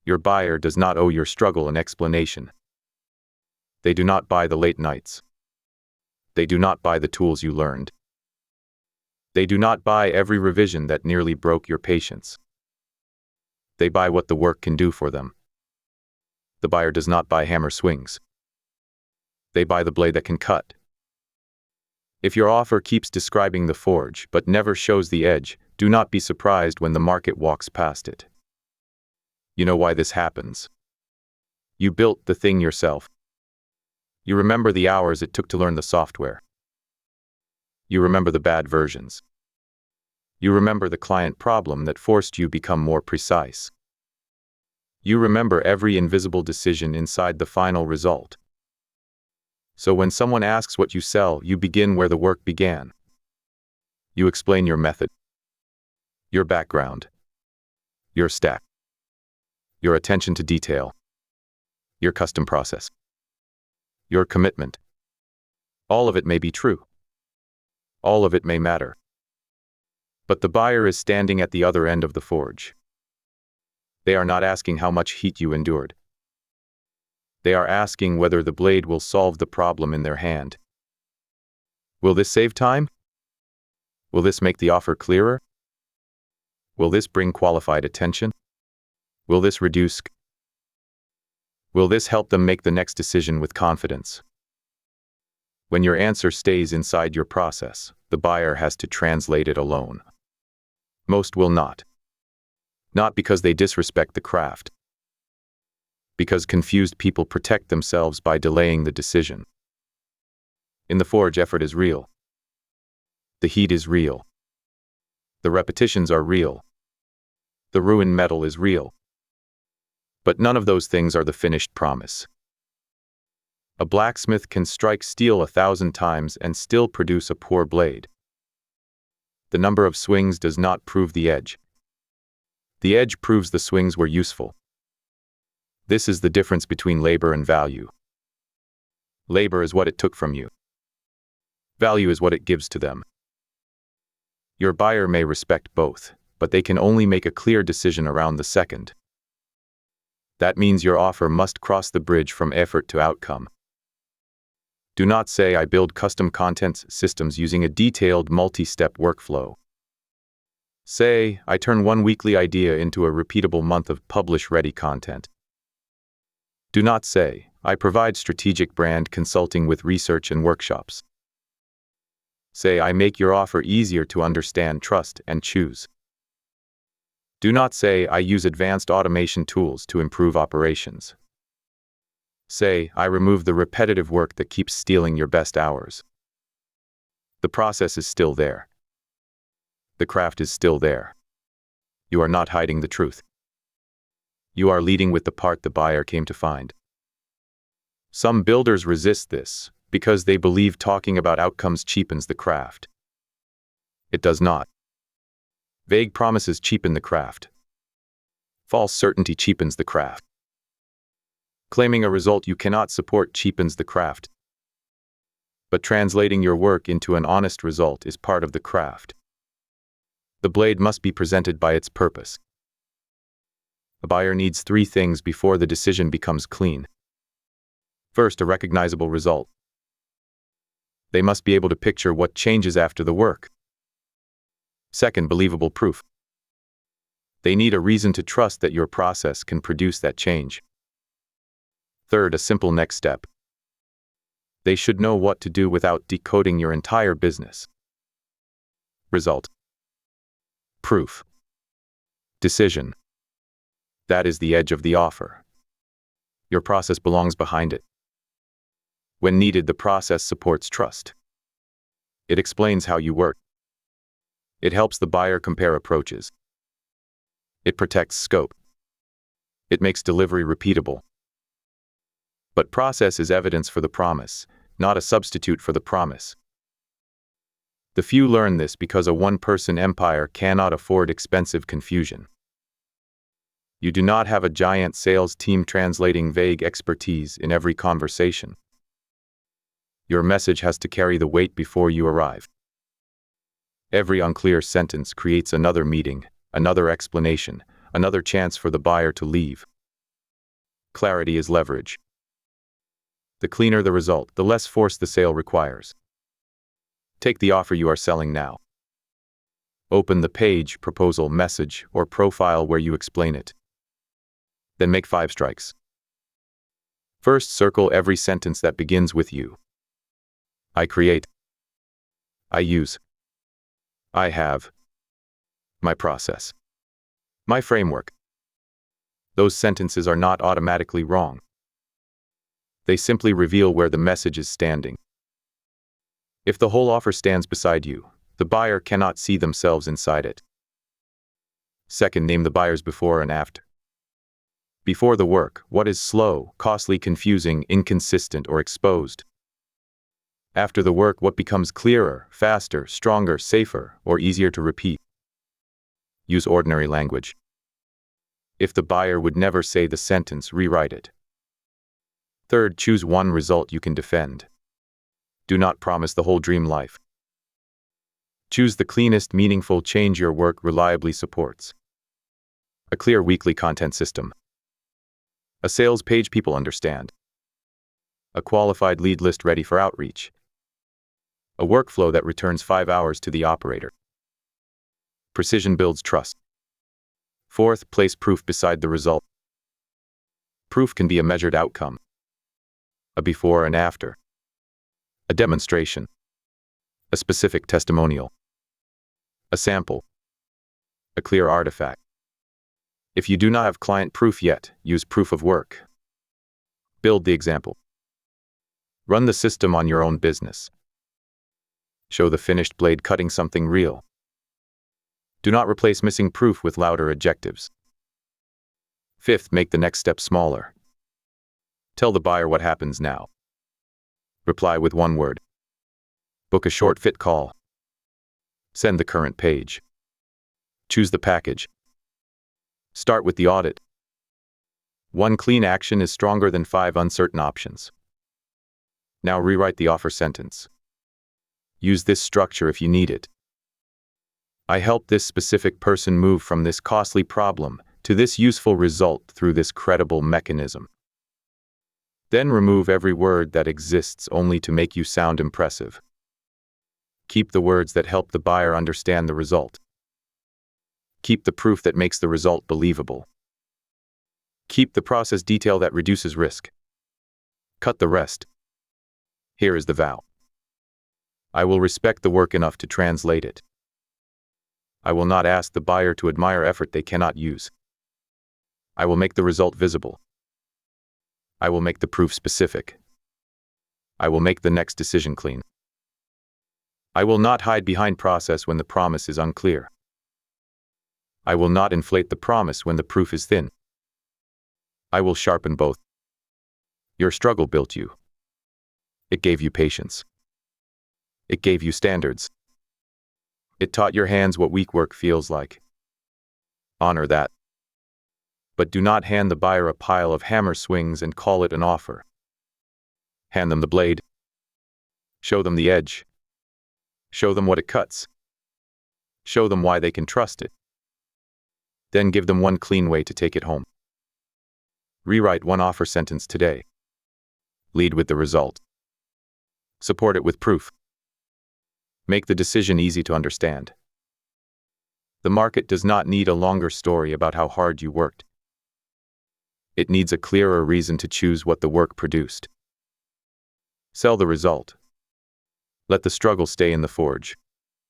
Your buyer does not owe your struggle an explanation. They do not buy the late nights. They do not buy the tools you learned. They do not buy every revision that nearly broke your patience. They buy what the work can do for them. The buyer does not buy hammer swings. They buy the blade that can cut. If your offer keeps describing the forge but never shows the edge, do not be surprised when the market walks past it. You know why this happens. You built the thing yourself. You remember the hours it took to learn the software. You remember the bad versions. You remember the client problem that forced you become more precise. You remember every invisible decision inside the final result. So when someone asks what you sell, you begin where the work began. You explain your method, your background, your stack, your attention to detail, your custom process, your commitment. All of it may be true. All of it may matter. But the buyer is standing at the other end of the forge. They are not asking how much heat you endured. They are asking whether the blade will solve the problem in their hand. Will this save time? Will this make the offer clearer? Will this bring qualified attention? Will this reduce? Will this help them make the next decision with confidence? When your answer stays inside your process, the buyer has to translate it alone. Most will not. Not because they disrespect the craft. Because confused people protect themselves by delaying the decision. In the forge, effort is real. The heat is real. The repetitions are real. The ruined metal is real. But none of those things are the finished promise. A blacksmith can strike steel 1,000 times and still produce a poor blade. The number of swings does not prove the edge. The edge proves the swings were useful. This is the difference between labor and value. Labor is what it took from you. Value is what it gives to them. Your buyer may respect both, but they can only make a clear decision around the second. That means your offer must cross the bridge from effort to outcome. Do not say, "I build custom content systems using a detailed multi-step workflow." Say, "I turn one weekly idea into a repeatable month of publish-ready content." Do not say, "I provide strategic brand consulting with research and workshops." Say, "I make your offer easier to understand, trust, and choose." Do not say, "I use advanced automation tools to improve operations." Say, "I remove the repetitive work that keeps stealing your best hours." The process is still there. The craft is still there. You are not hiding the truth. You are leading with the part the buyer came to find. Some builders resist this because they believe talking about outcomes cheapens the craft. It does not. Vague promises cheapen the craft. False certainty cheapens the craft. Claiming a result you cannot support cheapens the craft. But translating your work into an honest result is part of the craft. The blade must be presented by its purpose. A buyer needs 3 things before the decision becomes clean. First, a recognizable result. They must be able to picture what changes after the work. Second, believable proof. They need a reason to trust that your process can produce that change. Third, a simple next step. They should know what to do without decoding your entire business. Result. Proof. Decision. That is the edge of the offer. Your process belongs behind it. When needed, the process supports trust. It explains how you work. It helps the buyer compare approaches. It protects scope. It makes delivery repeatable. But process is evidence for the promise, not a substitute for the promise. The few learn this because a one-person empire cannot afford expensive confusion. You do not have a giant sales team translating vague expertise in every conversation. Your message has to carry the weight before you arrive. Every unclear sentence creates another meeting, another explanation, another chance for the buyer to leave. Clarity is leverage. The cleaner the result, the less force the sale requires. Take the offer you are selling now. Open the page, proposal, message, or profile where you explain it. Then make 5 strikes. First, circle every sentence that begins with you. I create. I use. I have. My process. My framework. Those sentences are not automatically wrong. They simply reveal where the message is standing. If the whole offer stands beside you, the buyer cannot see themselves inside it. Second, name the buyers before and after. Before the work, what is slow, costly, confusing, inconsistent, or exposed? After the work, what becomes clearer, faster, stronger, safer, or easier to repeat? Use ordinary language. If the buyer would never say the sentence, rewrite it. Third, choose one result you can defend. Do not promise the whole dream life. Choose the cleanest, meaningful change your work reliably supports. A clear weekly content system. A sales page people understand. A qualified lead list ready for outreach. A workflow that returns 5 hours to the operator. Precision builds trust. Fourth, place proof beside the result. Proof can be a measured outcome. A before and after. A demonstration. A specific testimonial. A sample. A clear artifact. If you do not have client proof yet, use proof of work. Build the example. Run the system on your own business. Show the finished blade cutting something real. Do not replace missing proof with louder adjectives. Fifth, make the next step smaller. Tell the buyer what happens now. Reply with 1 word. Book a short fit call. Send the current page. Choose the package. Start with the audit. 1 clean action is stronger than 5 uncertain options. Now rewrite the offer sentence. Use this structure if you need it. I helped this specific person move from this costly problem to this useful result through this credible mechanism. Then remove every word that exists only to make you sound impressive. Keep the words that help the buyer understand the result. Keep the proof that makes the result believable. Keep the process detail that reduces risk. Cut the rest. Here is the vow. I will respect the work enough to translate it. I will not ask the buyer to admire effort they cannot use. I will make the result visible. I will make the proof specific. I will make the next decision clean. I will not hide behind process when the promise is unclear. I will not inflate the promise when the proof is thin. I will sharpen both. Your struggle built you. It gave you patience. It gave you standards. It taught your hands what weak work feels like. Honor that. But do not hand the buyer a pile of hammer swings and call it an offer. Hand them the blade. Show them the edge. Show them what it cuts. Show them why they can trust it. Then give them 1 clean way to take it home. Rewrite 1 offer sentence today. Lead with the result. Support it with proof. Make the decision easy to understand. The market does not need a longer story about how hard you worked. It needs a clearer reason to choose what the work produced. Sell the result. Let the struggle stay in the forge.